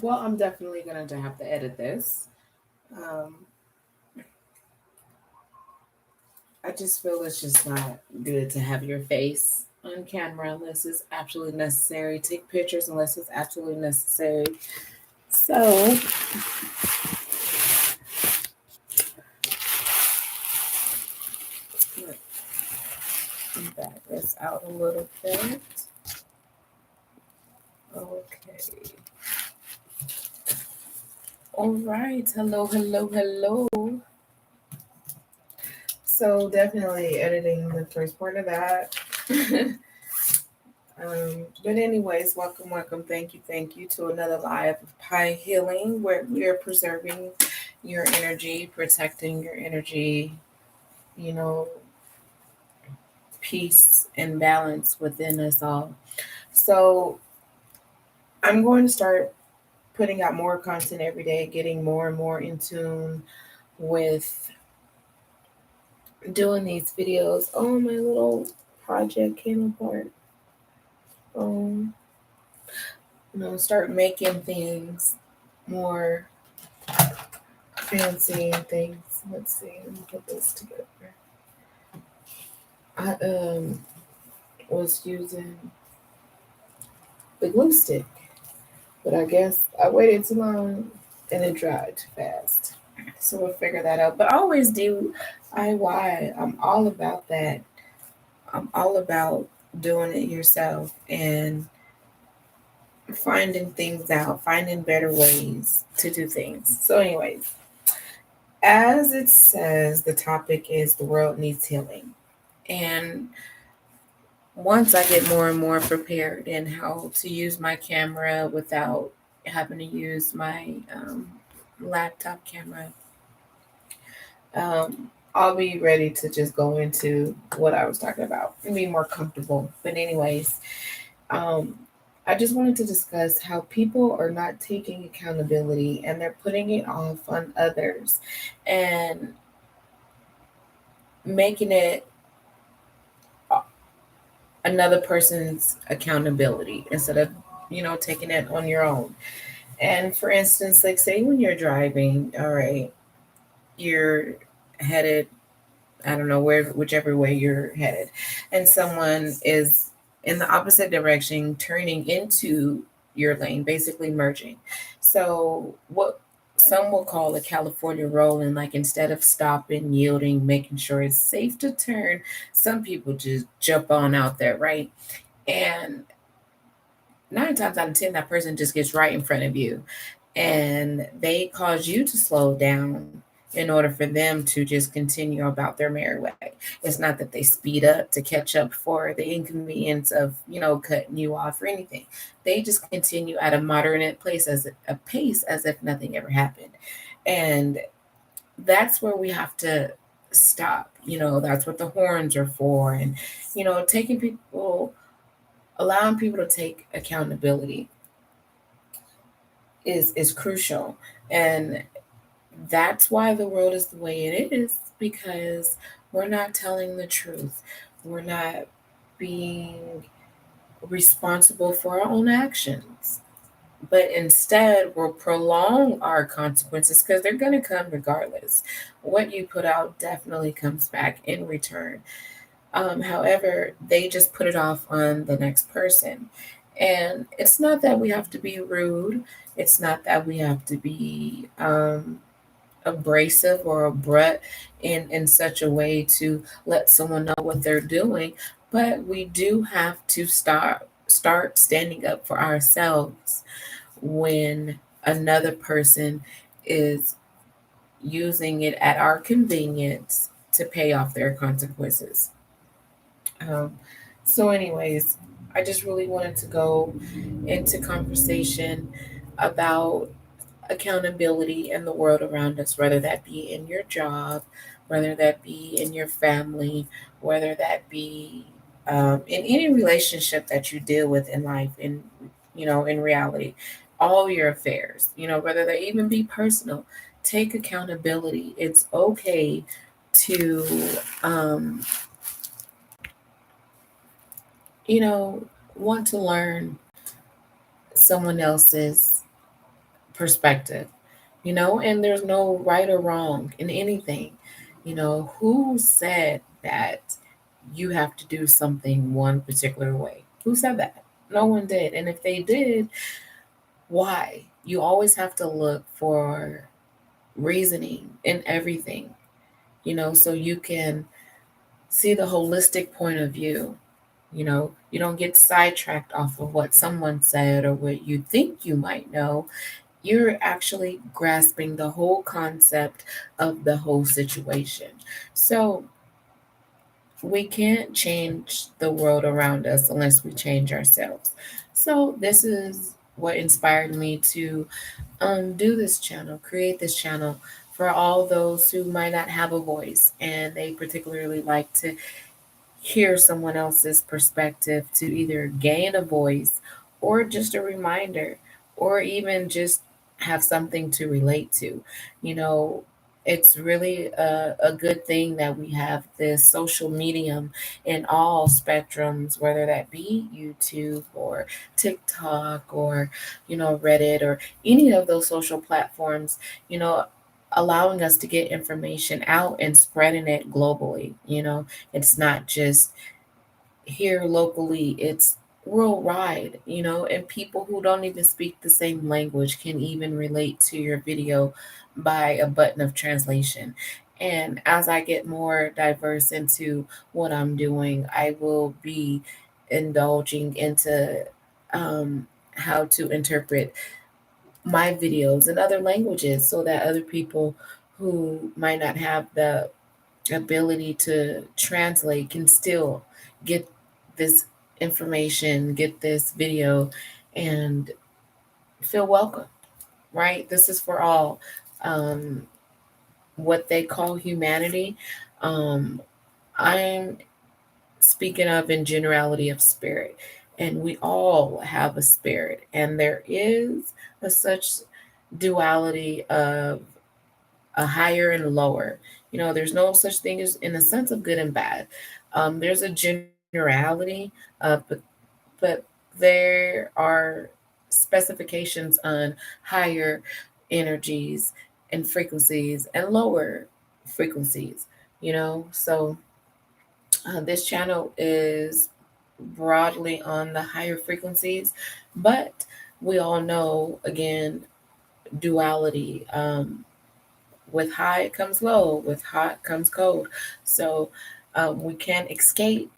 Well, I'm definitely going to have to edit this. Um, I just feel it's just not good to have your face on camera unless it's absolutely necessary. Take pictures unless it's absolutely necessary. So, let's back this out a little bit. Okay. All right. Hello, hello, hello. So, definitely editing the first part of that. But anyways, welcome, welcome. Thank you to another live of Pie Healing, where we are preserving your energy, protecting your energy, you know, peace and balance within us all. So I'm going to start putting out more content every day, getting more and more in tune with doing these videos. Oh, my little project came apart. Um, start making things more fancy and things. Let's see, let me put this together. I was using the glue stick, but I guess I waited too long and it dried too fast. So we'll figure that out. But I always do DIY. I'm all about that. I'm all about doing it yourself and finding things out, finding better ways to do things. So, anyways, as it says, the topic is the world needs healing. And once I get more and more prepared in how to use my camera without having to use my um, laptop camera, um, I'll be ready to just go into what I was talking about and be more comfortable. But, anyways, um, I just wanted to discuss how people are not taking accountability and they're putting it off on others and making it another person's accountability instead of taking it on your own. And for instance, like say when you're driving, all right, you're headed, I don't know, where whichever way you're headed, and someone is in the opposite direction turning into your lane, basically merging. So what some will call a California rolling, like instead of stopping, yielding, making sure it's safe to turn, some people just jump on out there, right? And 9 times out of 10, that person just gets right in front of you and they cause you to slow down in order for them to just continue about their merry way. It's not that they speed up to catch up for the inconvenience of, cutting you off or anything. They just continue at a moderate pace as if nothing ever happened. And that's where we have to stop. That's what the horns are for. And, taking people allowing people to take accountability is crucial. And that's why the world is the way it is, because we're not telling the truth. We're not being responsible for our own actions. But instead, we'll prolong our consequences because they're going to come regardless. What you put out definitely comes back in return. However, they just put it off on the next person. And it's not that we have to be rude, it's not that we have to be abrasive or abrupt in such a way to let someone know what they're doing, but we do have to start standing up for ourselves when another person is using it at our convenience to pay off their consequences. Um, so, anyways, I just really wanted to go into conversation about accountability in the world around us, whether that be in your job, whether that be in your family, whether that be in any relationship that you deal with in life, in reality, all your affairs, whether they even be personal. Take accountability. It's okay to um, you know, want to learn someone else's, perspective, and there's no right or wrong in anything. Who said that you have to do something one particular way? Who said that? No one did. And if they did, why? You always have to look for reasoning in everything, so you can see the holistic point of view. You don't get sidetracked off of what someone said or what you think you might know. You're actually grasping the whole concept of the whole situation. So we can't change the world around us unless we change ourselves. So this is what inspired me to do this channel, create this channel for all those who might not have a voice and they particularly like to hear someone else's perspective to either gain a voice or just a reminder or even just have something to relate to. You know, it's really a good thing that we have this social medium in all spectrums, whether that be YouTube or TikTok or, Reddit or any of those social platforms, you know, allowing us to get information out and spreading it globally. It's not just here locally, it's worldwide, and people who don't even speak the same language can even relate to your video by a button of translation. And as I get more diverse into what I'm doing, I will be indulging into how to interpret my videos in other languages so that other people who might not have the ability to translate can still get this information, get this video, and feel welcome, right? This is for all. Um, what they call humanity, um, I'm speaking of in generality of spirit. And we all have a spirit, and there is a such duality of a higher and lower. There's no such thing as in a sense of good and bad. There's a generality, but there are specifications on higher energies and frequencies and lower frequencies. So this channel is broadly on the higher frequencies, but we all know again duality. With high comes low, with hot comes cold. So we can't escape.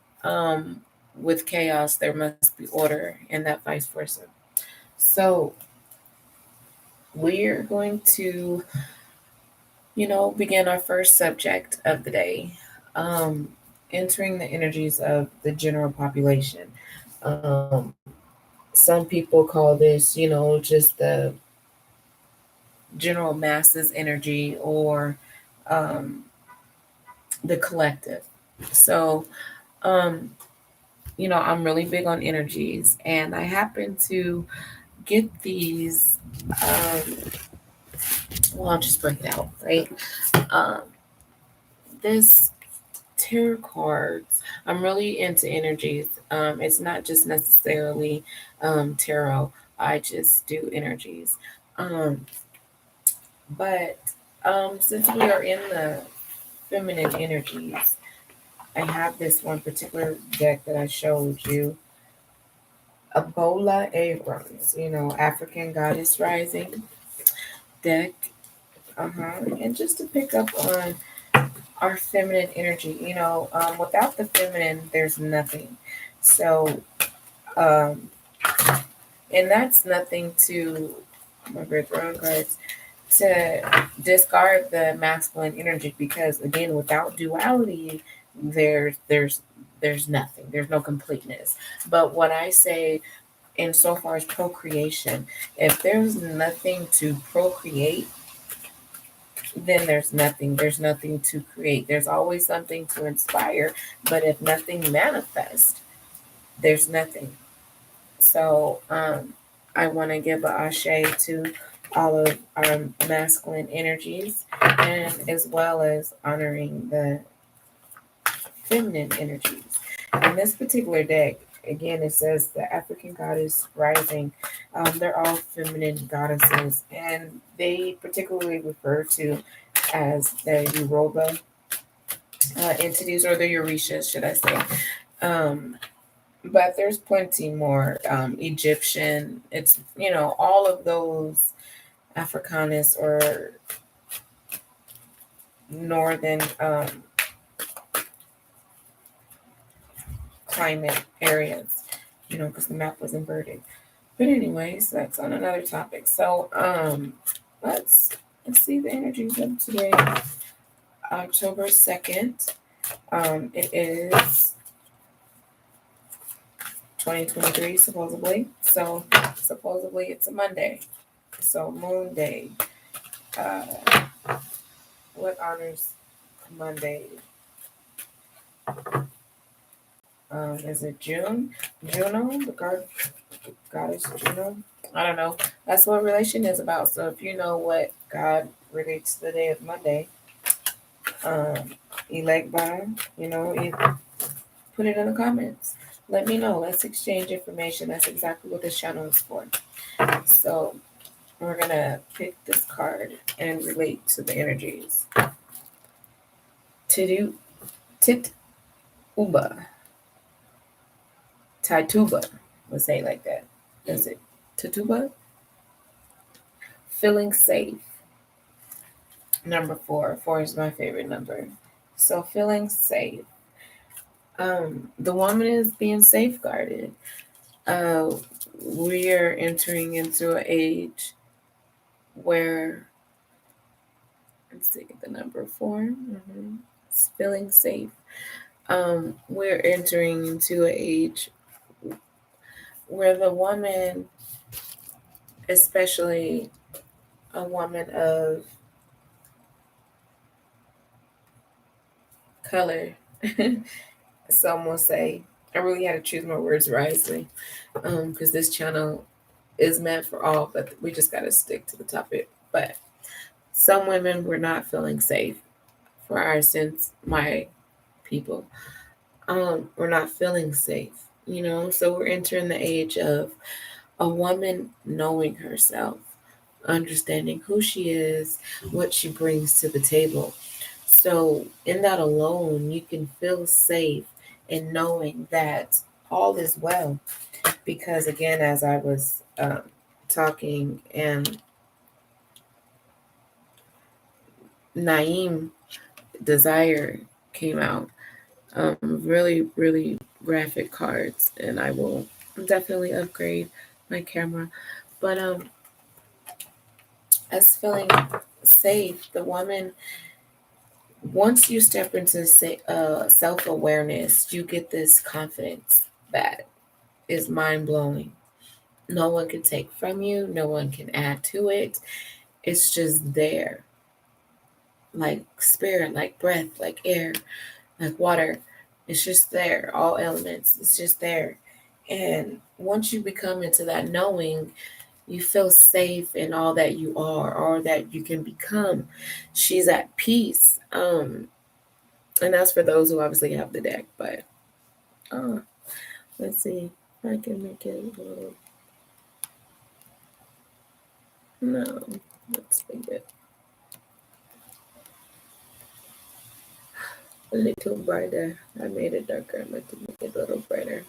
With chaos, there must be order, and that vice versa. So we're going to, begin our first subject of the day, um, entering the energies of the general population. Um, some people call this, just the general masses energy or um, the collective. So, um, I'm really big on energies, and I happen to get these. Um, well, I'll just break it out, right? Um, this tarot cards. I'm really into energies. It's not just necessarily tarot. I just do energies. Um, but since we are in the feminine energies, I have this one particular deck that I showed you, Ebola Abrams, African Goddess Rising deck. And just to pick up on our feminine energy, without the feminine, there's nothing. So, um, and that's nothing to my great throne cards to discard the masculine energy because again, without duality, there's nothing. There's no completeness. But what I say insofar as procreation, if there's nothing to procreate, then there's nothing. There's nothing to create. There's always something to inspire, but if nothing manifests, there's nothing. So I want to give a ashe to all of our masculine energies, and as well as honoring the feminine energies. In this particular deck, again, it says the African Goddess Rising. They're all feminine goddesses, and they particularly refer to as the Yoruba entities, or the Orishas, should I say. Um, but there's plenty more. Egyptian, it's, all of those Africanus or northern climate areas, because the map was inverted. But anyways, that's on another topic. So let's see the energies of today, October 2nd. It is 2023 supposedly. So supposedly it's a Monday. So Moon Day. What honors Monday? Is it June? Juno, the goddess Juno? I don't know. That's what relation is about. So if you know what God relates to the day of Monday, elect by, you put it in the comments. Let me know. Let's exchange information. That's exactly what this channel is for. So we're gonna pick this card and relate to the energies. Tidu Tit Uba. Tituba. We'll say it like that. Is it Tituba? Feeling safe. Number 4. 4 is my favorite number. So feeling safe. The woman is being safeguarded. Uh, we are entering into an age where, let's see, the number 4. It's feeling safe. We're entering into an age where the woman, especially a woman of color, some will say, I really had to choose my words wisely, because this channel is meant for all, but we just got to stick to the topic. But some women were not feeling safe for our sense, my people. We're not feeling safe, so we're entering the age of a woman knowing herself, understanding who she is, what she brings to the table. So, in that alone, you can feel safe in knowing that all is well. Because, again, as I was talking, and Naeem Desire came out, really, really graphic cards, and I will definitely upgrade my camera. But as feeling safe, the woman, once you step into self-awareness, you get this confidence that is mind-blowing. No one can take from you, no one can add to it. It's just there, like spirit, like breath, like air, like water. It's just there, all elements, it's just there. And once you become into that knowing, you feel safe in all that you are or that you can become. She's at peace. And that's for those who obviously have the deck, but let's see if I can make it a little, no, let's make it a little brighter. I made it darker. I'm going to make it a little brighter.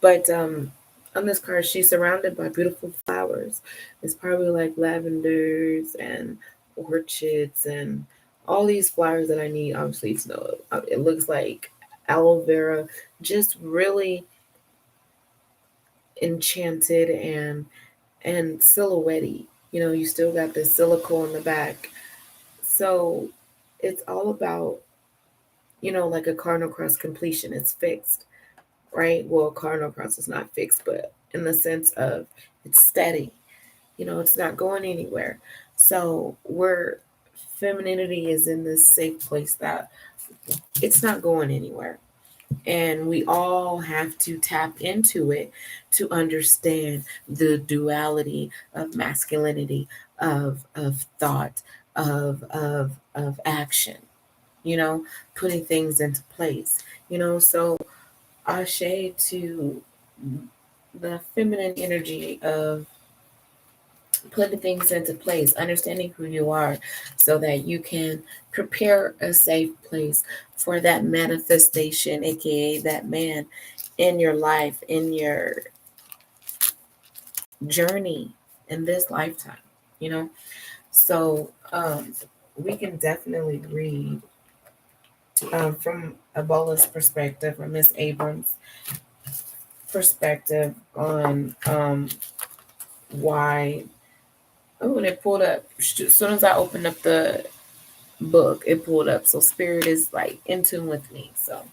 But on this card, she's surrounded by beautiful flowers. It's probably like lavenders and orchids and all these flowers that I need, obviously, to know. It looks like aloe vera, just really enchanted and silhouette-y. You still got the silicone in the back. So it's all about, like a cardinal cross completion. It's fixed, right? Well, cardinal cross is not fixed, but in the sense of it's steady. It's not going anywhere. So where femininity is in this safe place that it's not going anywhere. And we all have to tap into it to understand the duality of masculinity, of thought, of action, putting things into place. So ashe to the feminine energy of putting things into place, understanding who you are so that you can prepare a safe place for that manifestation, aka that man in your life, in your journey in this lifetime, you know? So we can definitely read from Ebola's perspective, or Miss Abrams' perspective on why. Oh, and it pulled up as soon as I opened up the book, it pulled up. So spirit is like in tune with me. So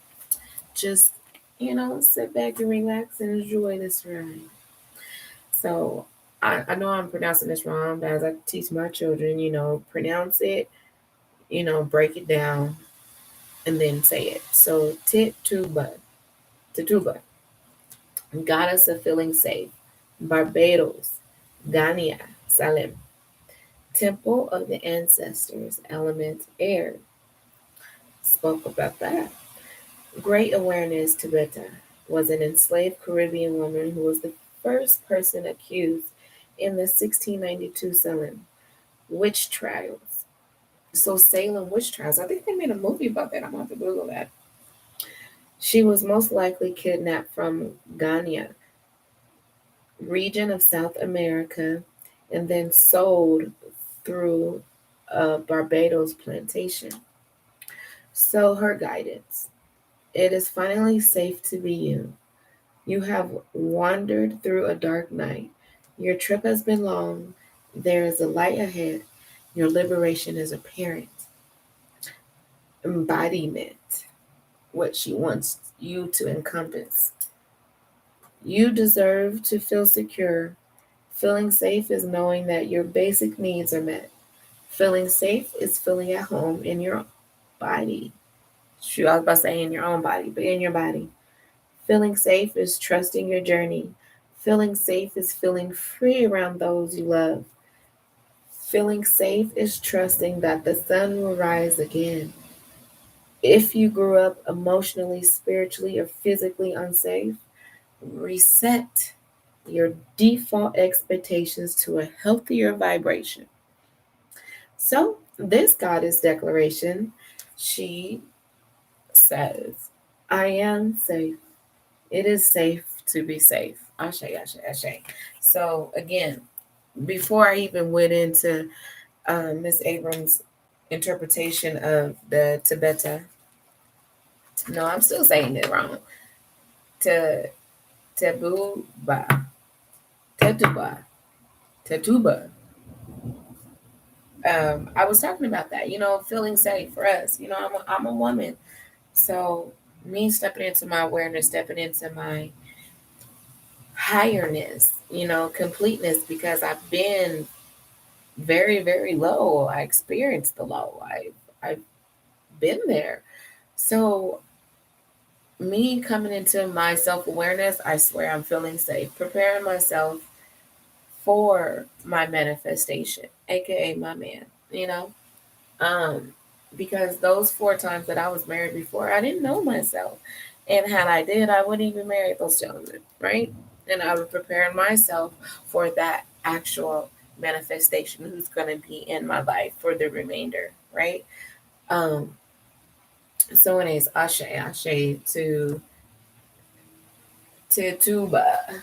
just sit back and relax and enjoy this ride. So I know I'm pronouncing this wrong, but as I teach my children, pronounce it, break it down, and then say it. So Tituba, Tituba, goddess of feeling safe, Barbados, Gania, Salim, temple of the ancestors, element air. Spoke about that. Great awareness, Tibeta was an enslaved Caribbean woman who was the first person accused in the 1692 Salem witch trials. So Salem witch trials, I think they made a movie about that. I'm going to have to Google that. She was most likely kidnapped from Ghana, region of South America, and then sold through a Barbados plantation. So her guidance. It is finally safe to be you. You have wandered through a dark night. Your trip has been long. There is a light ahead. Your liberation is apparent. Embodiment, what she wants you to encompass. You deserve to feel secure. Feeling safe is knowing that your basic needs are met. Feeling safe is feeling at home in your body. Shoot, I was about to say in your own body, but in your body. Feeling safe is trusting your journey. Feeling safe is feeling free around those you love. Feeling safe is trusting that the sun will rise again. If you grew up emotionally, spiritually, or physically unsafe, reset your default expectations to a healthier vibration. So, this goddess declaration, she says, I am safe. It is safe to be safe. Ashe, ashe, ashe. So, again, before I even went into Miss Abrams' interpretation of the Tibeta, no, I'm still saying it wrong. Te, Tebuba, Tetuba, Tetuba. I was talking about that, feeling safe for us. I'm a woman. So, me stepping into my awareness, stepping into my higherness, completeness, because I've been very, very low. I experienced the low. I've been there. So me coming into my self awareness, I swear I'm feeling safe, preparing myself for my manifestation, aka my man, you know? Um, because those 4 times that I was married before, I didn't know myself. And had I did, I wouldn't even marry those gentlemen, right? And I would prepare myself for that actual manifestation who's going to be in my life for the remainder, right? Um, so anyways, Ashe, Ashe to Tuba.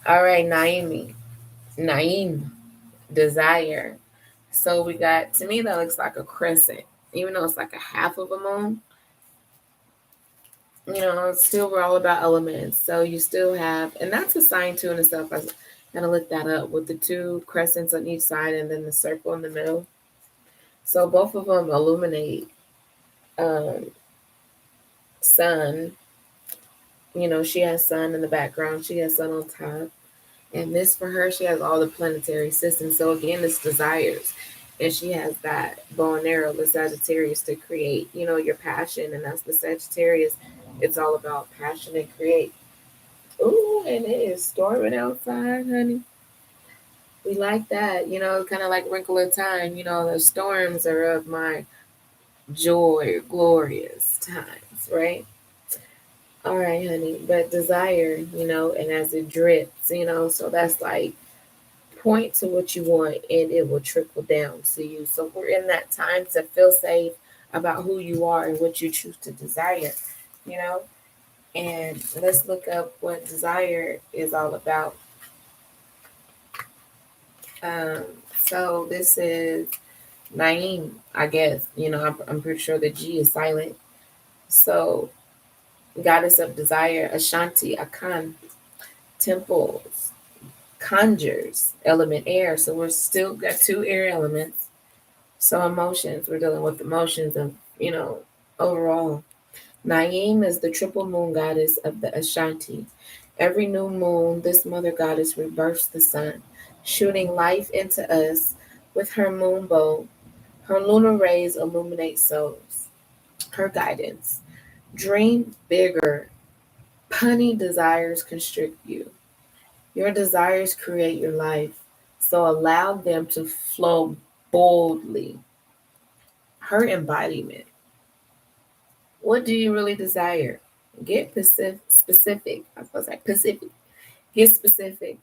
All right, Naim, desire. So we got, to me that looks like a crescent, even though it's like a half of a moon. It's still, we're all about elements. So you still have, and that's a sign too in itself. I was gonna look that up with the 2 crescents on each side and then the circle in the middle. So both of them illuminate um, sun. She has sun in the background. She has sun on top. And this for her, she has all the planetary systems. So again, it's desires. And she has that bow and arrow, the Sagittarius, to create, your passion. And that's the Sagittarius. It's all about passion and create. Ooh, and it is storming outside, honey. We like that, kind of like Wrinkle in Time. The storms are of my joy, glorious times, right? All right, honey. But desire, and as it drips, so that's like point to what you want and it will trickle down to you. So we're in that time to feel safe about who you are and what you choose to desire, you know? And let's look up what desire is all about. Um, so this is Naeem, I guess. I'm pretty sure the G is silent. So, goddess of desire, Ashanti, Akan, temples, conjures, element air. So we're still got two air elements. So emotions, we're dealing with emotions and, overall. Naeem is the triple moon goddess of the Ashanti. Every new moon, this mother goddess rebirths the sun, shooting life into us with her moon bow. Her lunar rays illuminate souls. Her guidance. Dream bigger. Punny desires constrict you. Your desires create your life, so allow them to flow boldly. Her embodiment. What do you really desire? Get specific. I was supposed to say specific. Get specific.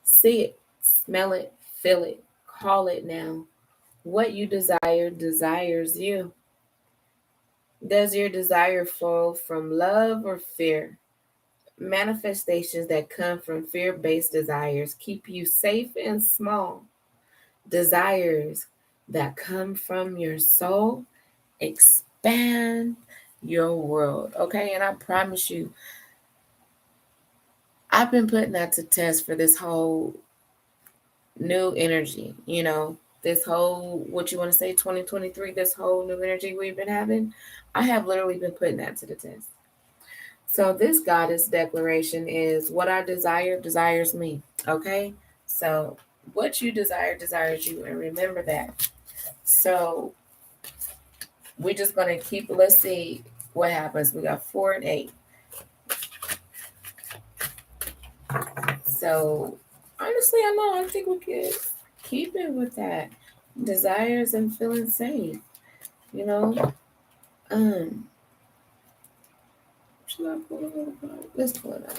See it, smell it, feel it, call it now. What you desire desires you. Does your desire flow from love or fear? Manifestations that come from fear based desires keep you safe and small. Desires that come from your soul expand your world. Okay, and I promise you, I've been putting that to test for this whole new energy, this whole, what you want to say, 2023, this whole new energy we've been having. I have literally been putting that to the test. So this goddess declaration is what I desire desires me. Okay? So what you desire desires you, and remember that. So we're just gonna keep, let's see what happens. We got 4 and 8. So honestly, I think we could keep it with that. Desires and feeling safe. You know? Should I pull it up? Let's pull it up.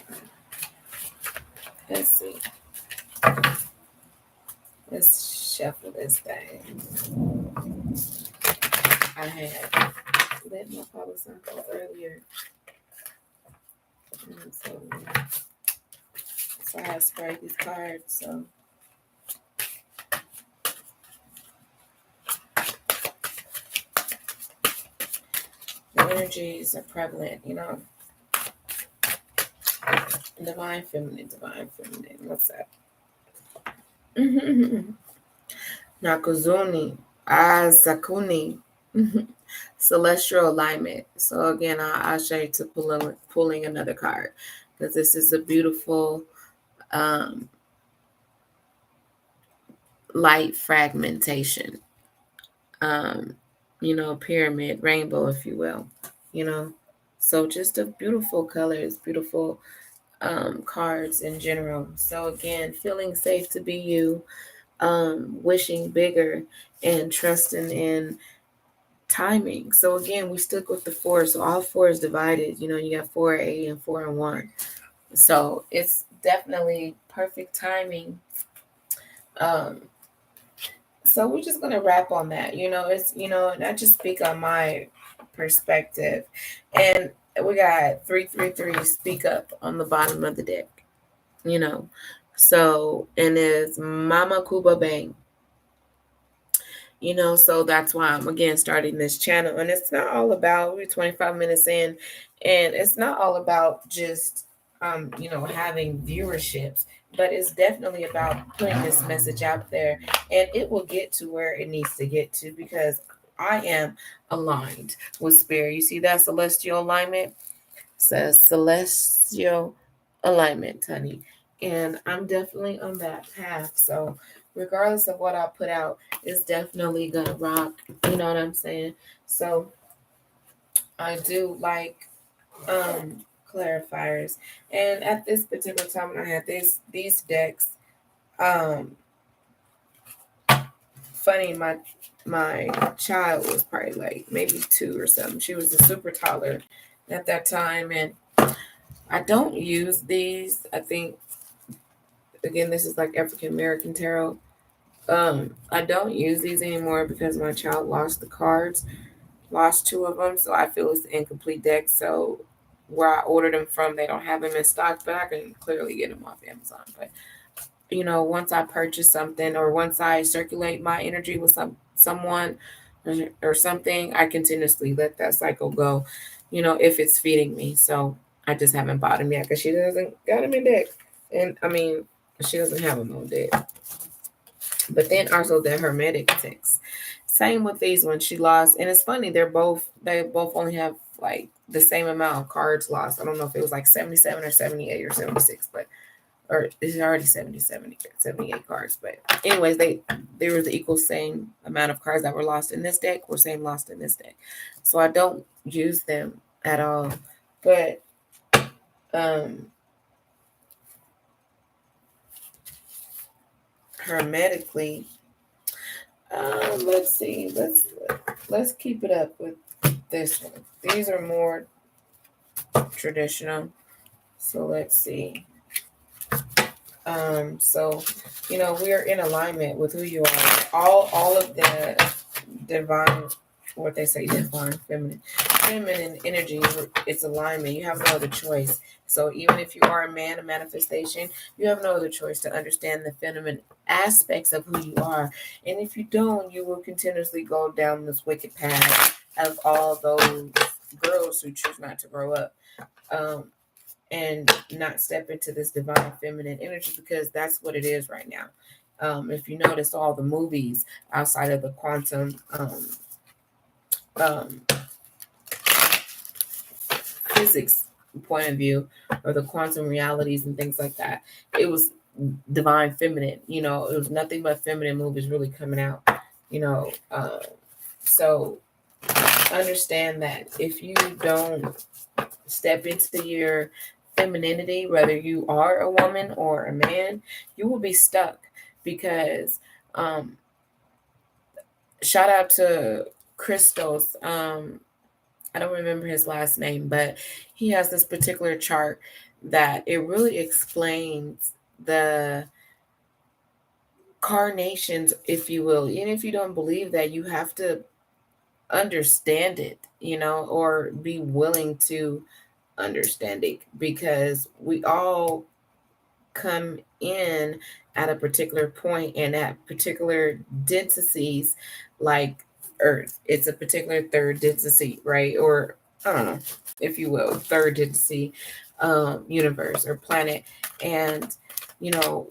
Let's see. Let's shuffle this thing. I had let my Palo Santo earlier. So I had sprayed these cards. So the energies are prevalent, Divine feminine, divine feminine. What's that? Nakuzuni, Sakuni, celestial alignment. So again, I'll show you to pulling another card because this is a beautiful light fragmentation. Pyramid, rainbow, if you will. So just a beautiful colors, beautiful cards in general. So again, feeling safe to be you, wishing bigger, and trusting in timing. So again, we stick with the 4. So all 4 is divided. You got 4, 8, and 4 and 1. So it's definitely perfect timing. So we're just gonna wrap on that. It's and I just speak on my perspective. And we got 333 speak up on the bottom of the deck. So and it's Mama Kuba Bang. So that's why I'm again starting this channel. And it's not all about, we're 25 minutes in, and it's not all about just having viewerships, but it's definitely about putting this message out there, and it will get to where it needs to get to because I am aligned with spirit. You see that celestial alignment? Says celestial alignment, honey. And I'm definitely on that path. So regardless of what I put out, it's definitely gonna rock. You know what I'm saying? So I do like clarifiers. And at this particular time when I had these decks, funny, my child was probably like maybe 2 or something. She was a super toddler. at that time. And I don't use these. I think, again, this is like African American tarot. I don't use these anymore because my child lost the cards, lost two of them, so I feel it's an incomplete deck. So where I ordered them from, they don't have them in stock, but I can clearly get them off Amazon. But once I purchase something, or once I circulate my energy with someone or something, I continuously let that cycle go. If it's feeding me. So I just haven't bought them yet because she doesn't got them in deck, and I mean she doesn't have them on deck. But then also the hermetic text. Same with these ones. She lost, and it's funny. They both only have like the same amount of cards lost. I don't know if it was like 77 or 78 or 76, but or it's already 77, 78 cards. But anyways, there was the equal same amount of cards that were lost in this deck or same lost in this deck. So I don't use them at all. But hermetically, let's see. Let's keep it up with this one. These are more traditional. So let's see. So we are in alignment with who you are. All of the divine, what they say, divine feminine energy. It's alignment. You have no other choice. So even if you are a man, a manifestation, you have no other choice to understand the feminine aspects of who you are. And if you don't, you will continuously go down this wicked path of all those girls who choose not to grow up. And not step into this divine feminine energy, because that's what it is right now. If you notice all the movies outside of the quantum um, physics point of view, or the quantum realities and things like that, it was divine feminine. It was nothing but feminine movies really coming out. So understand that if you don't step into your femininity, whether you are a woman or a man, you will be stuck. Because shout out to Christos. I don't remember his last name, but he has this particular chart that it really explains the carnations, if you will. Even if you don't believe that, you have to understand it, or be willing to understand it, because we all come in at a particular point and at particular densities, like Earth. It's a particular third density, right? Or I don't know, if you will, third density universe or planet. And you know,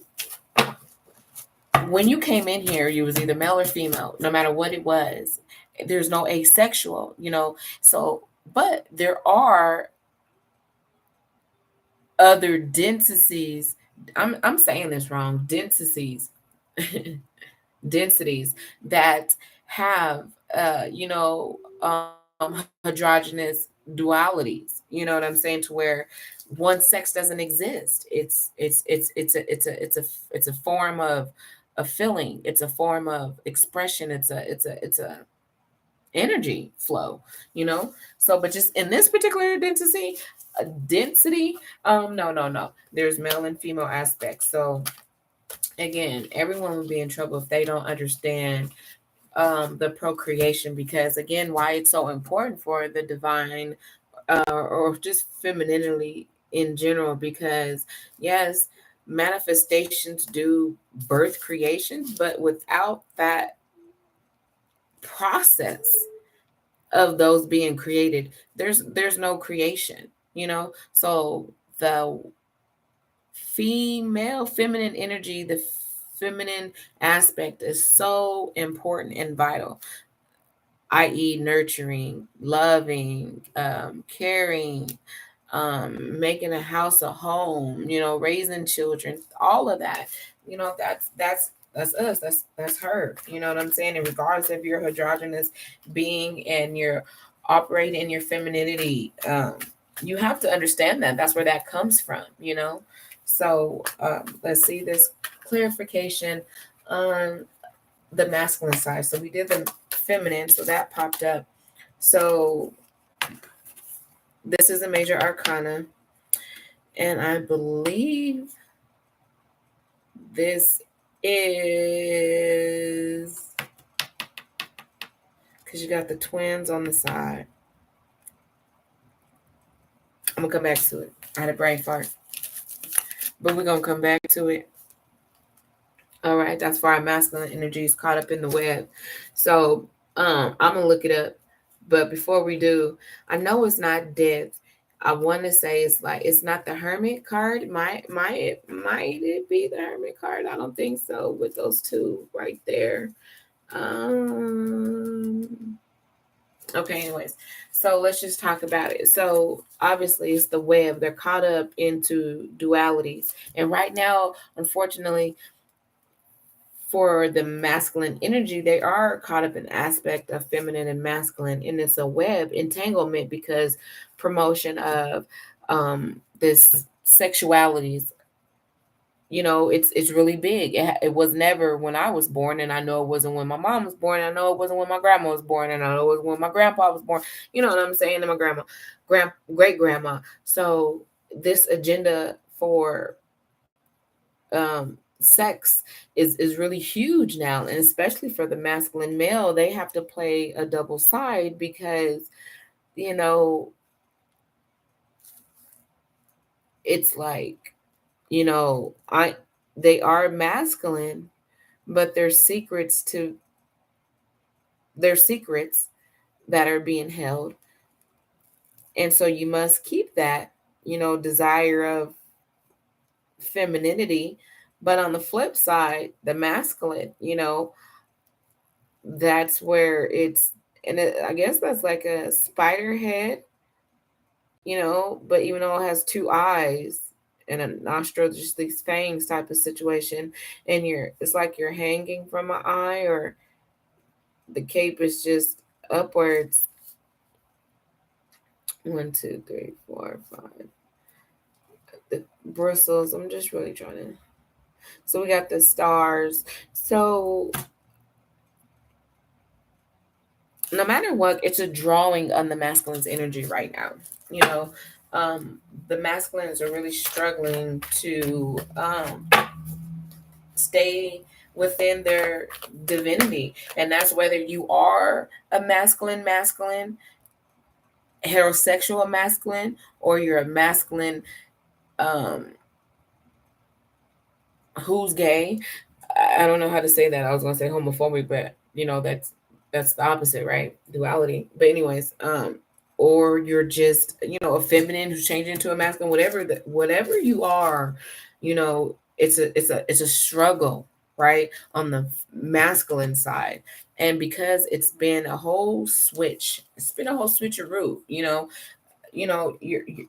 when you came in here, you was either male or female, no matter what it was. There's no asexual, so but there are other densities. I'm saying this wrong. Densities, densities that have androgynous dualities. You know what I'm saying? To where one sex doesn't exist. It's a form of a feeling. It's a form of expression. It's a energy flow. You know. So, but just in this particular density, no, there's male and female aspects. So again, everyone will be in trouble if they don't understand the procreation, because again, why it's so important for the divine, or just femininity in general, because yes, manifestations do birth creations, but without that process of those being created, there's no creation. So the feminine energy, the feminine aspect is so important and vital, i.e., nurturing, loving, caring, making a house a home, raising children, all of that. That's us. That's her. You know what I'm saying? And regardless if you're a androgynous being and you're operating in your femininity, you have to understand that that's where that comes from. So let's see this clarification on the masculine side. So we did the feminine, so that popped up. So This is a major arcana, and I believe this is, because you got the twins on the side. I'm gonna come back to it. I had a brain fart, but we're gonna come back to it. All right, that's for our masculine energies caught up in the web. So I'm gonna look it up, but before we do, I know it's not death. I want to say it's like, it's not the hermit card. Might it be the hermit card? I don't think so. With those two right there. Okay, anyways, so let's just talk about it. So obviously it's the web. They're caught up into dualities, and right now, unfortunately, for the masculine energy, they are caught up in aspect of feminine and masculine, and it's a web entanglement because promotion of this sexualities, it's really big. It was never when I was born, and I know it wasn't when my mom was born. I know it wasn't when my grandma was born, and I know it was when my grandpa was born. You know what I'm saying? And my great grandma. So this agenda for sex is really huge now, and especially for the masculine male, they have to play a double side because you know it's like I they are masculine, but there's secrets that are being held, and so you must keep that desire of femininity. But on the flip side, the masculine, that's where I guess that's like a spider head, but even though it has two eyes and a nostril, just these fangs type of situation, and it's like you're hanging from an eye, or the cape is just upwards. 1, 2, 3, 4, 5. The bristles. I'm just really trying to. So we got the stars. So no matter what, it's a drawing on the masculine's energy right now. The masculines are really struggling to stay within their divinity, and that's whether you are a masculine, heterosexual masculine, or you're a masculine who's gay. I don't know how to say that. I was gonna say homophobic, but that's the opposite, right? Duality. But anyways, or you're just a feminine who's changing into a masculine, whatever you are, it's a struggle, right, on the masculine side. And because it's been a whole switcheroo,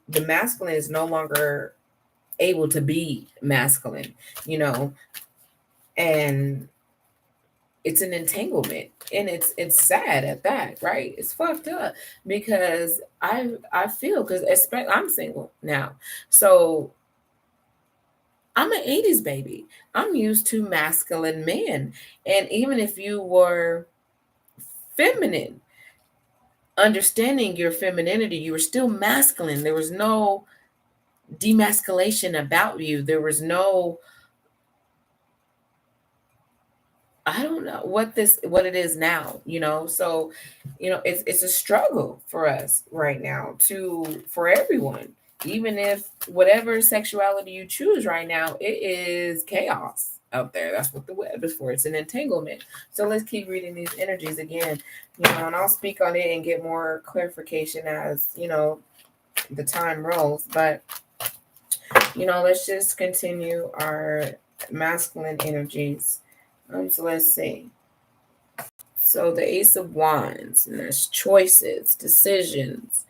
the masculine is no longer able to be masculine, and it's an entanglement, and it's sad at that, right? It's fucked up because I feel, because especially I'm single now, so I'm an 80s baby. I'm used to masculine men, and even if you were feminine, understanding your femininity, you were still masculine. There was no demasculation about you. There was no, I don't know what it is now, So, it's a struggle for us right now, for everyone. Even if whatever sexuality you choose right now, it is chaos out there. That's what the web is for. It's an entanglement. So let's keep reading these energies again, and I'll speak on it and get more clarification as, the time rolls. But, let's just continue our masculine energies. So let's see. So the Ace of Wands, and there's choices, decisions.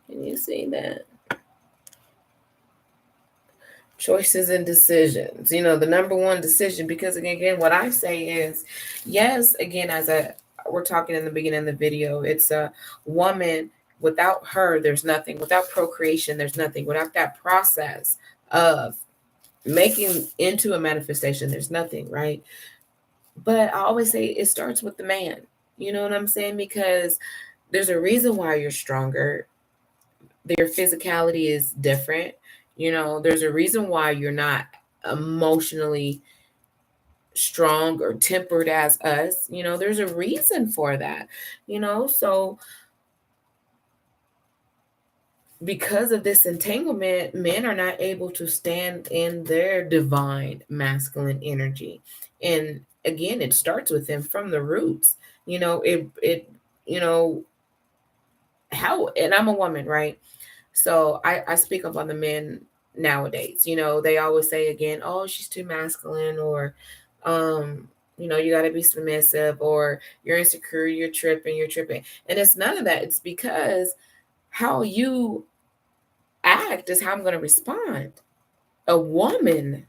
Can you see that? Choices and decisions. The number one decision, because again, what I say is, yes, again, we're talking in the beginning of the video, it's a woman. Without her, there's nothing. Without procreation, there's nothing. Without that process of making into a manifestation, there's nothing, right? But I always say it starts with the man. You know what I'm saying? Because there's a reason why you're stronger. their physicality is different. There's a reason why you're not emotionally strong or tempered as us. There's a reason for that. So because of this entanglement, men are not able to stand in their divine masculine energy. And again, it starts with them from the roots. It you know how, and I'm a woman, right? So I speak up on the men nowadays. They always say again, oh, she's too masculine, or you got to be submissive, or you're insecure, you're tripping. And it's none of that. It's because how you act is how I'm going to respond. A woman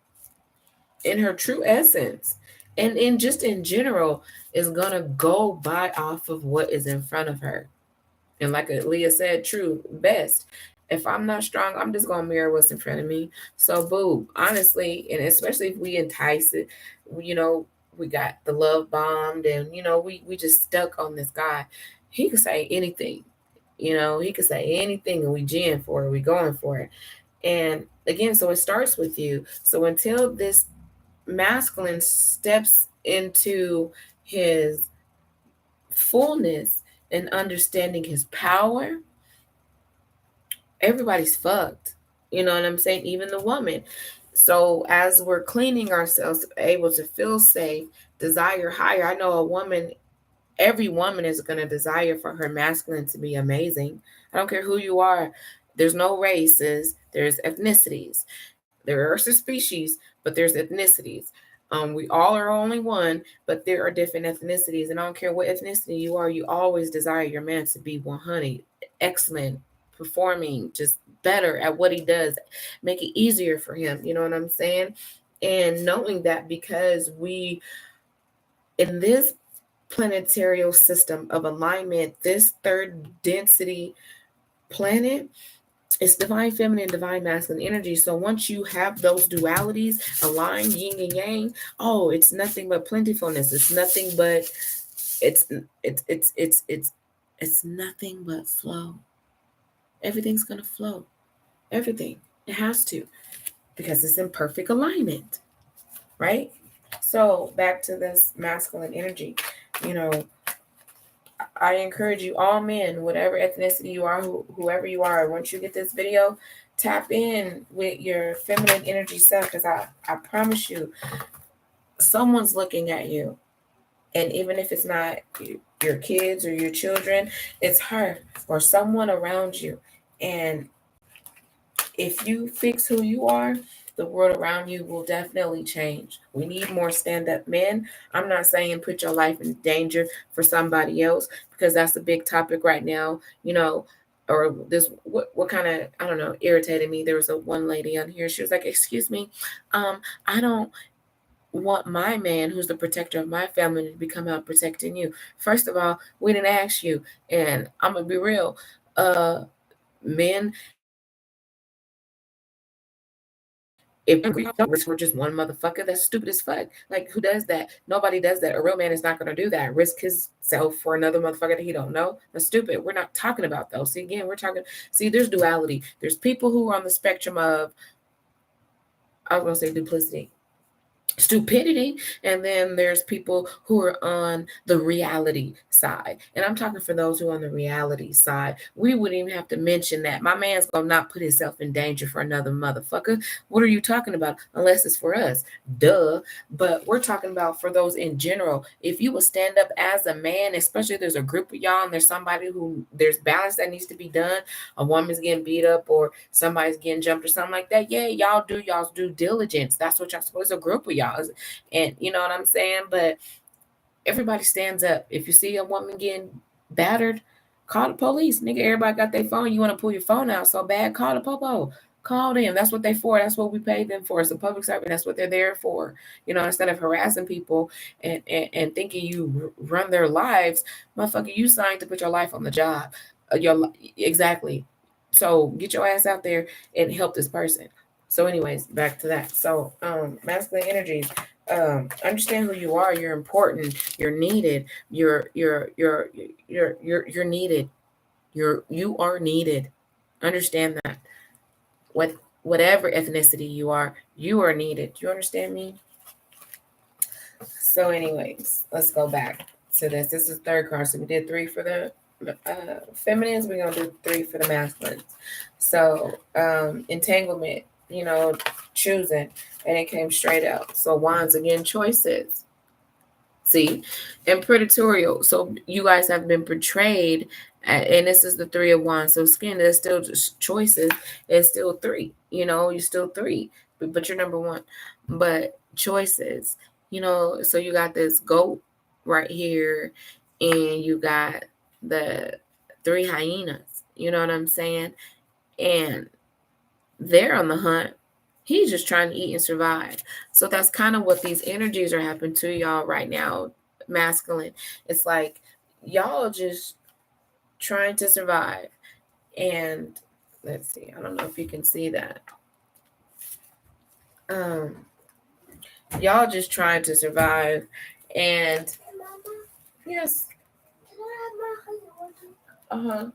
in her true essence, and in general, is going to go by off of what is in front of her. And like Leah said, true, best. If I'm not strong, I'm just gonna mirror what's in front of me. So, boo, honestly, and especially if we entice it, you know, we got the love bombed, and we just stuck on this guy. He could say anything. He could say anything, and we gin for it. We going for it. And again, so it starts with you. So until this masculine steps into his fullness and understanding his power, everybody's fucked. You know what I'm saying? Even the woman. So as we're cleaning ourselves, able to feel safe, desire higher. I know every woman is going to desire for her masculine to be amazing. I don't care who you are. There's no races, there's ethnicities. There are some species, but there's ethnicities. We all are only one, but there are different ethnicities. And I don't care what ethnicity you are, you always desire your man to be 100, excellent, performing, just better at what he does, make it easier for him. You know what I'm saying? And knowing that because in this planetary system of alignment, this third density planet, it's divine feminine, divine masculine energy. So once you have those dualities aligned, yin and yang, oh, it's nothing but plentifulness. It's nothing but it's nothing but flow. Everything's gonna flow. Everything. It has to, because it's in perfect alignment. Right? So back to this masculine energy. You know, I encourage you, all men, whatever ethnicity you are, whoever you are, once you get this video, tap in with your feminine energy self, because I promise you, someone's looking at you. And even if it's not your kids or your children, it's her or someone around you. And if you fix who you are, the world around you will definitely change. We need more stand up men. I'm not saying put your life in danger for somebody else, because that's a big topic right now, or this, what kind of, I don't know, irritated me. There was a one lady on here. She was like, "Excuse me, I don't want my man, who's the protector of my family, to become out protecting you. First of all, we didn't ask you." And I'm gonna be real. Men, if risk for just one motherfucker, that's stupid as fuck. Like, who does that? Nobody does that. A real man is not going to do that. Risk himself for another motherfucker that he don't know. That's stupid. We're not talking about those. See, again, there's duality. There's people who are on the spectrum of, I was going to say duplicity, stupidity, and then there's people who are on the reality side. And I'm talking for those who are on the reality side. We wouldn't even have to mention that my man's gonna not put himself in danger for another motherfucker. What are you talking about? Unless it's for us, duh. But we're talking about for those in general. If you would stand up as a man, especially if there's a group of y'all and there's somebody who there's balance that needs to be done, a woman's getting beat up or somebody's getting jumped or something like that, yeah, y'all do y'all's due diligence. That's what y'all supposed to, a group of y'all. And you know what I'm saying? But everybody stands up. If you see a woman getting battered, call the police. Nigga, everybody got their phone. You want to pull your phone out so bad, call the popo. Call them. That's what they for. That's what we pay them for. It's a public service. That's what they're there for. Instead of harassing people and thinking you run their lives, motherfucker, you signed to put your life on the job. Exactly. So get your ass out there and help this person. So, anyways, back to that. So, masculine energies. Understand who you are. You're important. You're needed. You're needed. You are needed. Understand that with whatever ethnicity you are needed. You understand me? So, anyways, let's go back to this. This is the third card. So we did 3 for the feminines. We're gonna do 3 for the masculines. So, entanglement. Choosing, and it came straight out. So wands again, choices. See, and predatorial. So you guys have been portrayed, and this is the 3 of Wands. So skin is still just choices. It's still 3. You're still 3, but you're number 1. But choices. So you got this goat right here, and you got the 3 hyenas. You know what I'm saying? And they're on the hunt. He's just trying to eat and survive. So that's kind of what these energies are happening to y'all right now, masculine. It's like y'all just trying to survive. And let's see, I don't know if you can see that. Um, y'all just trying to survive. And yes. Uh-huh.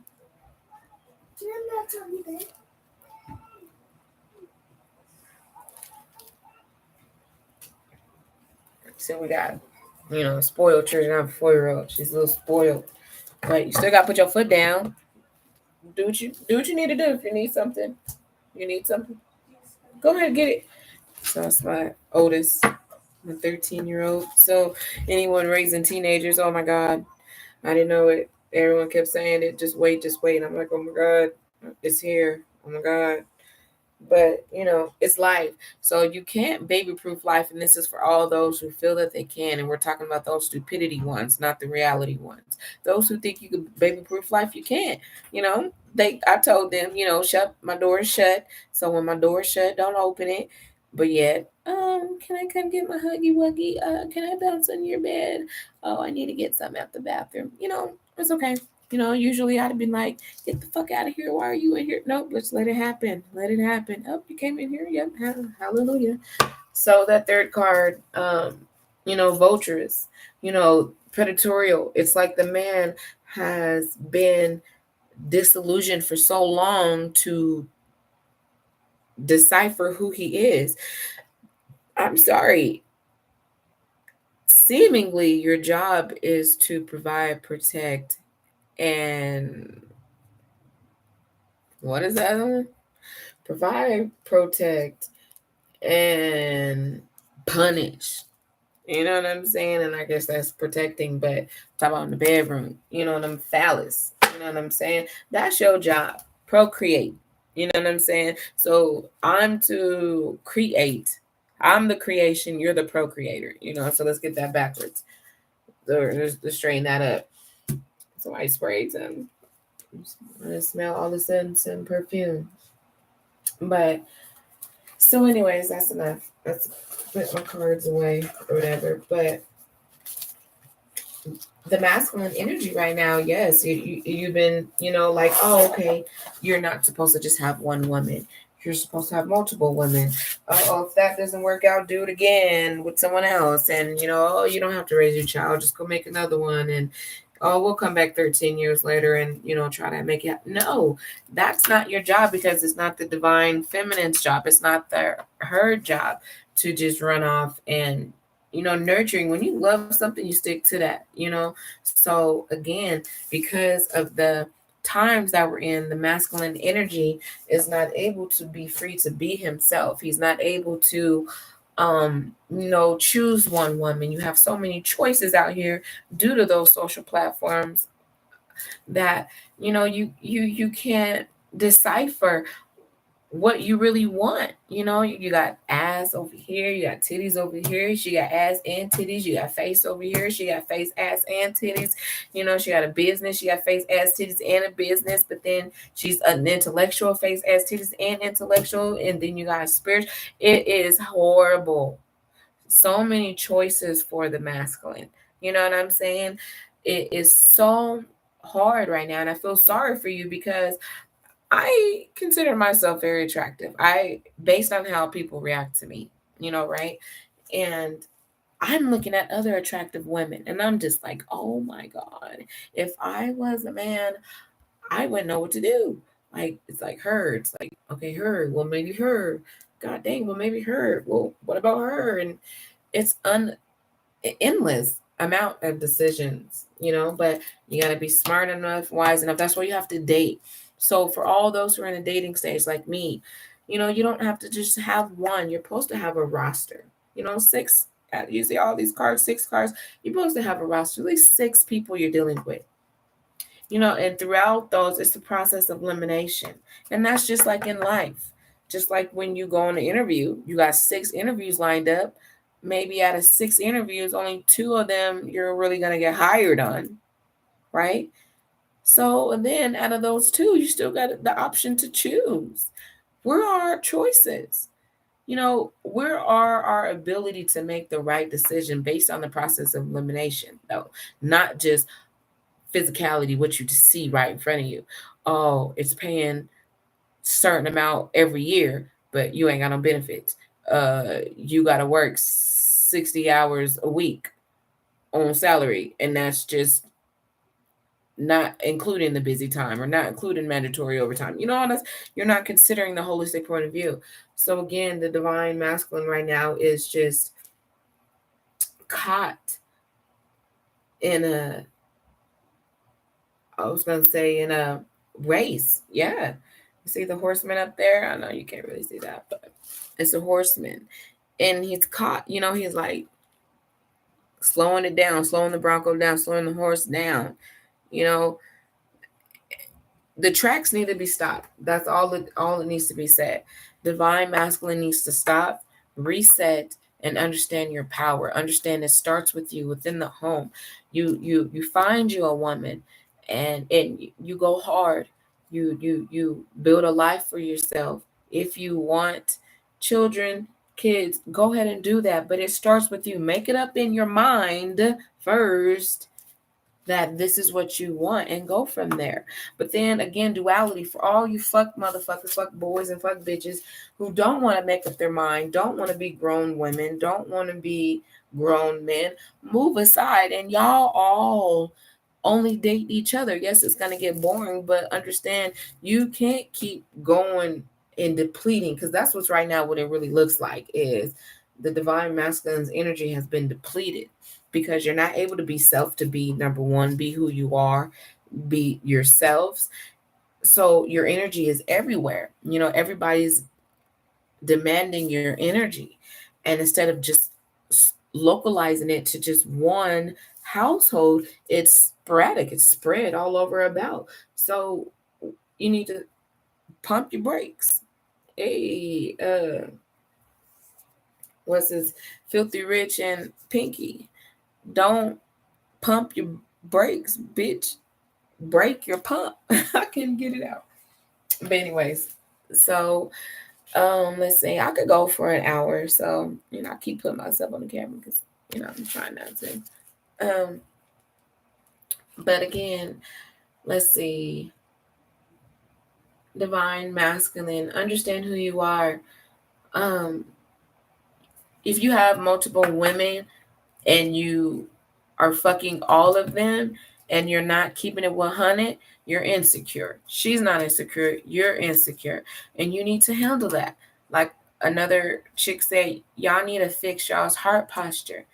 So we got, spoiled children. I have a 4-year-old. She's a little spoiled. But you still gotta put your foot down. Do what you need to do. If you need something, go ahead and get it. So that's my oldest, my 13-year-old. So anyone raising teenagers, oh my God, I didn't know it. Everyone kept saying it. Just wait, just wait. And I'm like, oh my God, it's here. Oh my God. But it's life. So you can't baby proof life, and this is for all those who feel that they can. And we're talking about those stupidity ones, not the reality ones. Those who think you can baby proof life, you can't. I told them, shut my door is shut. So when my door is shut, don't open it. But yet, can I come get my huggy wuggy? Can I bounce on your bed? Oh, I need to get something out the bathroom. It's okay. Usually I'd have been like, get the fuck out of here. Why are you in here? Nope, let's let it happen. Let it happen. Oh, you came in here. Yep. Hallelujah. So that third card, vulturous, predatorial. It's like the man has been disillusioned for so long to decipher who he is. I'm sorry. Seemingly, your job is to provide, protect, and what is that one? Provide, protect, and punish. You know what I'm saying? And I guess that's protecting, but talk about in the bedroom. Them phallus. You know what I'm saying? That's your job. Procreate. You know what I'm saying? So I'm to create. I'm the creation. You're the procreator. So let's get that backwards. Let's straighten that up. So I sprayed some. I smell all of a sudden some perfume. But so, anyways, that's enough. Let's put my cards away or whatever. But the masculine energy right now, yes, you've been, like, oh, okay, you're not supposed to just have one woman. You're supposed to have multiple women. Oh, if that doesn't work out, do it again with someone else. And, oh, you don't have to raise your child. Just go make another one. And, oh, we'll come back 13 years later and, try to make it. No, that's not your job, because it's not the divine feminine's job. It's not her job to just run off and, nurturing. When you love something, you stick to that. So again, because of the times that we're in, the masculine energy is not able to be free to be himself. He's not able to choose one woman. You have so many choices out here due to those social platforms that you can't decipher what you really want. You got ass over here, you got titties over here, she got ass and titties, you got face over here, she got face, ass, and titties. She got a business, she got face, ass, titties, and a business, but then she's an intellectual, face, ass, titties, and intellectual, and then you got spirit. It is horrible. So many choices for the masculine. You know what I'm saying? It is so hard right now, and I feel sorry for you, because I consider myself very attractive. Based on how people react to me, right? And I'm looking at other attractive women, and I'm just like, oh my God, if I was a man, I wouldn't know what to do. Like it's like her. It's like, okay, her. Well, maybe her. God dang. Well, maybe her. Well, what about her? And it's endless amount of decisions, but you got to be smart enough, wise enough. That's why you have to date. So for all those who are in the dating stage like me, you don't have to just have one. You're supposed to have a roster, six. You see all these cards, six cards. You're supposed to have a roster, at least six people you're dealing with. And throughout those, it's the process of elimination. And that's just like in life. Just like when you go on an interview, you got six interviews lined up. Maybe out of six interviews, only two of them you're really going to get hired on, right? So, and then out of those two, you still got the option to choose. Where are our choices? Where are our ability to make the right decision based on the process of elimination, though? Not just physicality, what you just see right in front of you. Oh, it's paying certain amount every year, but you ain't got no benefits. You got to work 60 hours a week on salary, and that's just not including the busy time or not including mandatory overtime. Honest, you're not considering the holistic point of view. So again, the divine masculine right now is just caught in in a race. Yeah. You see the horseman up there? I know you can't really see that, but it's a horseman. And he's caught, he's like slowing it down, slowing the bronco down, slowing the horse down. You know, the tracks need to be stopped. That's all it needs to be said. Divine masculine needs to stop, reset, and understand your power. Understand it starts with you within the home. You find you a woman, and you go hard. You build a life for yourself. If you want children, kids, go ahead and do that. But it starts with you. Make it up in your mind first that this is what you want and go from there. But then again, duality for all you fuck motherfuckers, fuck boys and fuck bitches who don't want to make up their mind, don't want to be grown women, don't want to be grown men, move aside and y'all all only date each other. Yes, it's going to get boring, but understand you can't keep going and depleting, because that's what's right now what it really looks like is the divine masculine's energy has been depleted because you're not able to be self, to be number one, be who you are, be yourselves. So your energy is everywhere. Everybody's demanding your energy. And instead of just localizing it to just one household, it's sporadic, it's spread all over about. So you need to pump your brakes. Hey, what's this? Filthy Rich and Pinky. Don't pump your brakes, bitch. Break your pump. I couldn't get it out. But anyways, so let's see. I could go for an hour. So, I keep putting myself on the camera because, I'm trying not to. But again, let's see. Divine masculine. Understand who you are. Um, if you have multiple women and you are fucking all of them and you're not keeping it 100, you're insecure. She's not insecure. You're insecure. And you need to handle that. Like another chick said, y'all need to fix y'all's heart posture.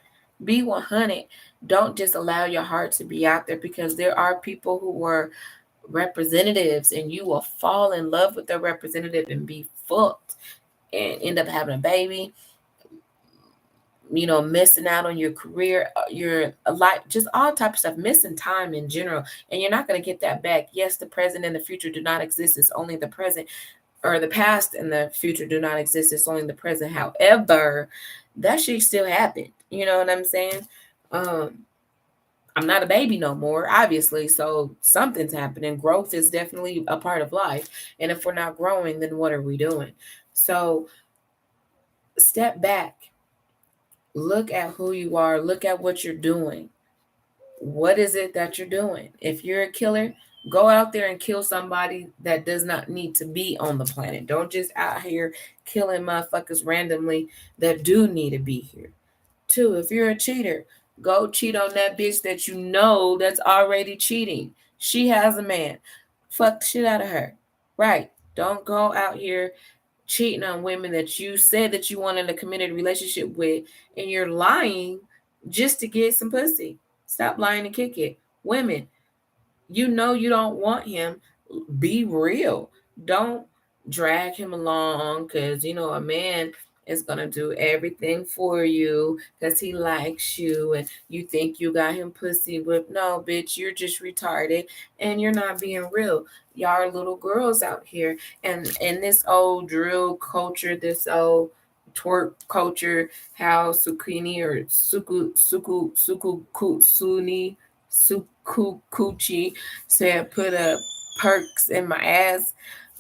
Be 100. Don't just allow your heart to be out there, because there are people who were representatives and you will fall in love with their representative and be fucked and end up having a baby, missing out on your career, your life, just all type of stuff, missing time in general, and you're not going to get that back. Yes, the present and the future do not exist. It's only the present, or the past and the future do not exist. It's only the present. However, that shit still happened. You know what I'm saying? I'm not a baby no more, obviously, so something's happening. Growth is definitely a part of life, and if we're not growing, then what are we doing? So step back. Look at who you are. Look at what you're doing. What is it that you're doing? If you're a killer, go out there and kill somebody that does not need to be on the planet. Don't just out here killing motherfuckers randomly that do need to be here. Two, if you're a cheater, go cheat on that bitch that you know that's already cheating. She has a man. Fuck the shit out of her. Right. Don't go out here cheating on women that you said that you wanted a committed relationship with, and you're lying just to get some pussy. Stop lying and kick it. Women, you know you don't want him. Be real. Don't drag him along because you know a man is gonna do everything for you because he likes you and you think you got him pussy whipped. No, bitch, you're just retarded and you're not being real. Y'all are little girls out here, and in this old drill culture, this old twerk culture, how Sukini or Suku Kutsuni Suku Coochie said put a perks in my ass.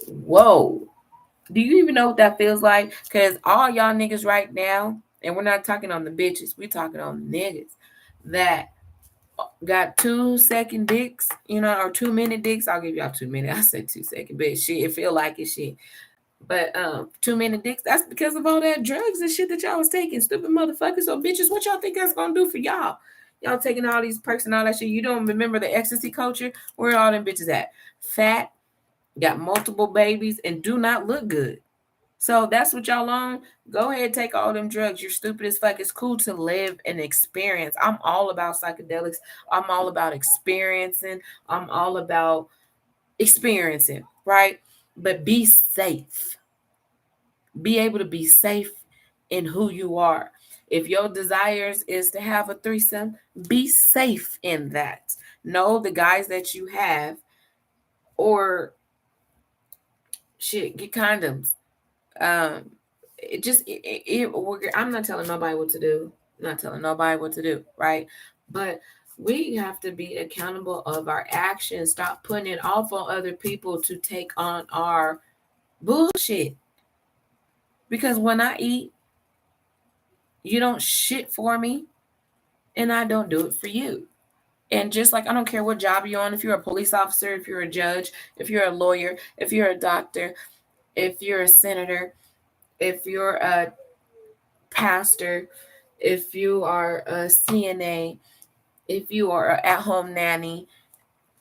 Whoa. Do you even know what that feels like? Because all y'all niggas right now, and we're not talking on the bitches, we're talking on the niggas that got 2 second dicks, you know, or 2 minute dicks. I'll give y'all 2 minutes. I said 2 second, but shit, it feel like it shit. But 2 minute dicks, that's because of all that drugs and shit that y'all was taking. Stupid motherfuckers. So bitches, what y'all think that's gonna do for y'all? Y'all taking all these perks and all that shit. You don't remember the ecstasy culture? Where all them bitches at? Fat, got multiple babies, and do not look good. So that's what y'all on. Go ahead, take all them drugs. You're stupid as fuck. It's cool to live and experience. I'm all about psychedelics. I'm all about experiencing. I'm all about experiencing, right? But be safe. Be able to be safe in who you are. If your desires is to have a threesome, be safe in that. Know the guys that you have, or shit, get condoms. Um, I'm not telling nobody what to do. I'm not telling nobody what to do, right? But we have to be accountable of our actions. Stop putting it off on other people to take on our bullshit. Because when I eat, you don't shit for me, and I don't do it for you. And just like I don't care what job you're on, if you're a police officer, if you're a judge, if you're a lawyer, if you're a doctor, if you're a senator, if you're a pastor, if you are a CNA, if you are an at home nanny,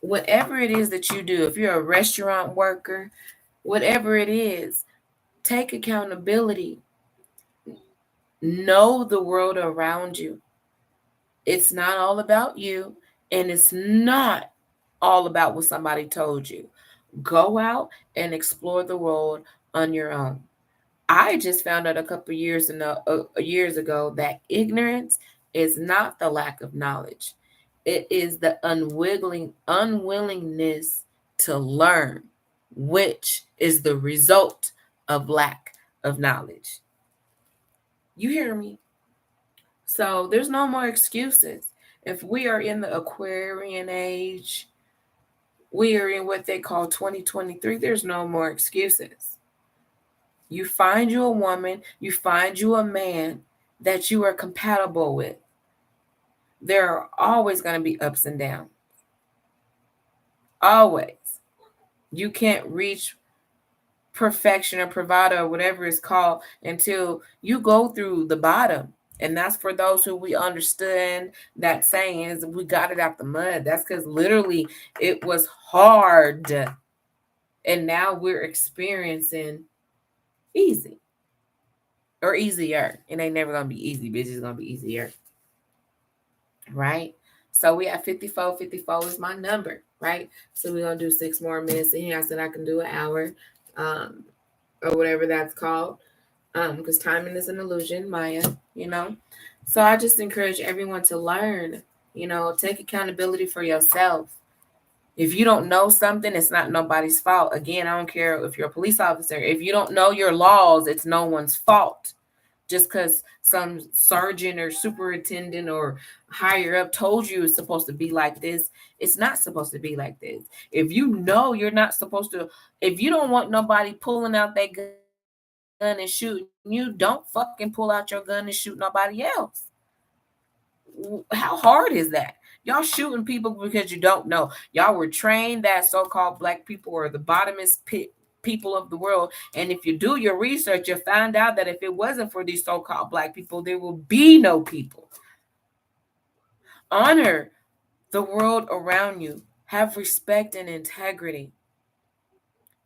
whatever it is that you do, if you're a restaurant worker, whatever it is, take accountability. Know the world around you. It's not all about you, and it's not all about what somebody told you. Go out and explore the world on your own. I just found out a couple years ago that ignorance is not the lack of knowledge. It is the unwillingness to learn, which is the result of lack of knowledge. You hear me? So there's no more excuses. If we are in the Aquarian age, we are in what they call 2023, there's no more excuses. You find you a woman, you find you a man that you are compatible with. There are always going to be ups and downs. Always. You can't reach perfection or bravado or whatever it's called until you go through the bottom. And that's for those who we understand that saying is we got it out the mud. That's because literally it was hard. And now we're experiencing easy or easier. It ain't never gonna be easy, bitch. It's gonna be easier. Right? So we have 54. 54 is my number, right? So we're gonna do 6 more minutes in here. I said I can do an hour, um, or whatever that's called. Because timing is an illusion, Maya, you know. So I just encourage everyone to learn, take accountability for yourself. If you don't know something, it's not nobody's fault. Again, I don't care if you're a police officer. If you don't know your laws, it's no one's fault. Just because some sergeant or superintendent or higher up told you it's supposed to be like this, it's not supposed to be like this. If you know you're not supposed to, if you don't want nobody pulling out their gun and shooting you, don't fucking pull out your gun and shoot nobody else. How hard is that? Y'all shooting people because you don't know. Y'all were trained that so-called black people are the bottomest people of the world. And if you do your research, you'll find out that if it wasn't for these so-called black people, there will be no people. Honor the world around you. Have respect and integrity.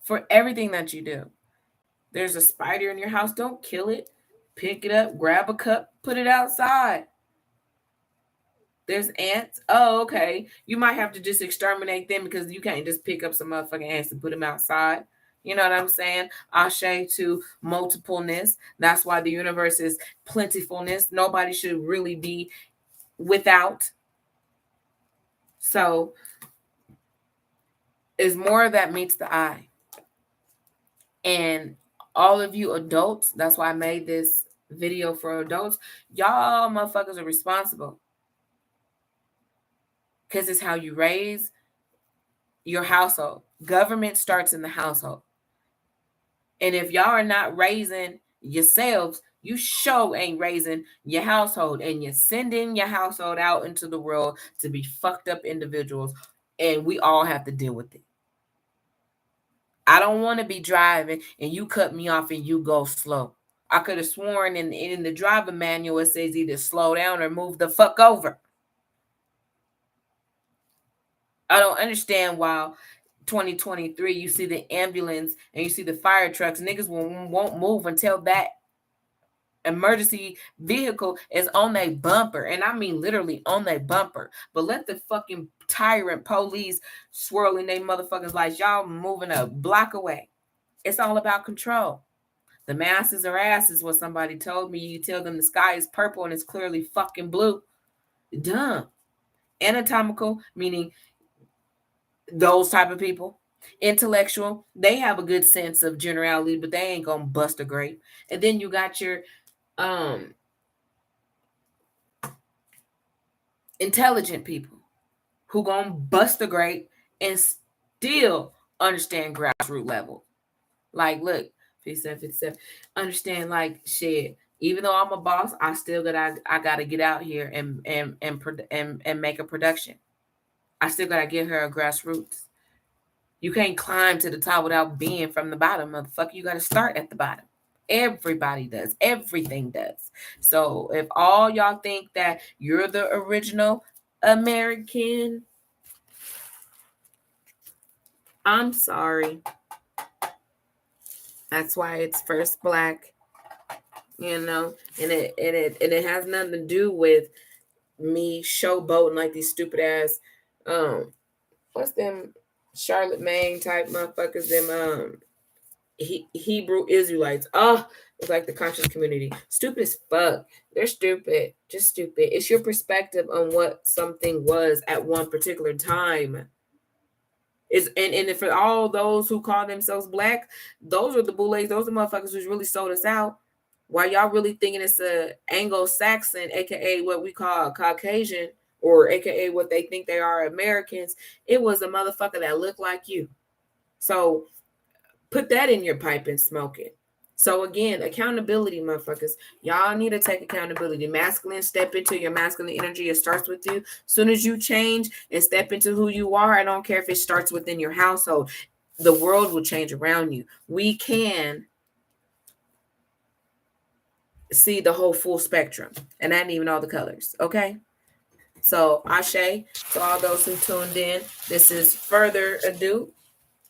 for everything that you do. There's a spider in your house, don't kill it. Pick it up, grab a cup, put it outside. There's ants. Oh, okay. You might have to just exterminate them because you can't just pick up some motherfucking ants and put them outside. You know what I'm saying? Ashe to multipleness. That's why the universe is plentifulness. Nobody should really be without. So, is more that meets the eye. And all of you adults, that's why I made this video for adults. Y'all motherfuckers are responsible. Because it's how you raise your household. Government starts in the household. And if y'all are not raising yourselves, you sure ain't raising your household. And you're sending your household out into the world to be fucked up individuals. And we all have to deal with it. I don't want to be driving and you cut me off and you go slow. I could have sworn in the driver manual it says either slow down or move the fuck over. I don't understand why 2023 you see the ambulance and you see the fire trucks. Niggas won't move until that emergency vehicle is on their bumper. And I mean literally on their bumper. But let the fucking tyrant police swirling they motherfuckers like y'all moving a block away. It's all about control. The masses are asses, what somebody told me. You tell them the sky is purple and it's clearly fucking blue. Dumb. Anatomical, meaning those type of people. Intellectual, they have a good sense of generality, but they ain't gonna bust a grape. And then you got your intelligent people who gonna bust a grape and still understand grassroots level. Like, look, 57, understand, like, shit. Even though I'm a boss, I still gotta get out here and make a production. I still gotta get her a grassroots. You can't climb to the top without being from the bottom, motherfucker. You gotta start at the bottom. Everybody does. Everything does. So if all y'all think that you're the original American, I'm sorry. That's why it's first black, you know, and it has nothing to do with me showboating like these stupid ass what's them Charlotte Maine type motherfuckers, them Hebrew Israelites. Oh, it's like the conscious community. Stupid as fuck. They're stupid. Just stupid. It's your perspective on what something was at one particular time. And for all those who call themselves black, those are the boulets, those are the motherfuckers who's really sold us out. Why y'all really thinking it's a Anglo-Saxon, aka what we call Caucasian, or aka what they think they are Americans, it was a motherfucker that looked like you. So put that in your pipe and smoke it. So again, accountability, motherfuckers. Y'all need to take accountability. Masculine, step into your masculine energy. It starts with you. As soon as you change and step into who you are, I don't care if it starts within your household. The world will change around you. We can see the whole full spectrum. And that ain't even all the colors. Okay? So, Ashe, to all those who tuned in, this is Further Ado.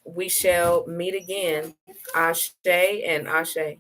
We shall meet again. Ashe and Ashe.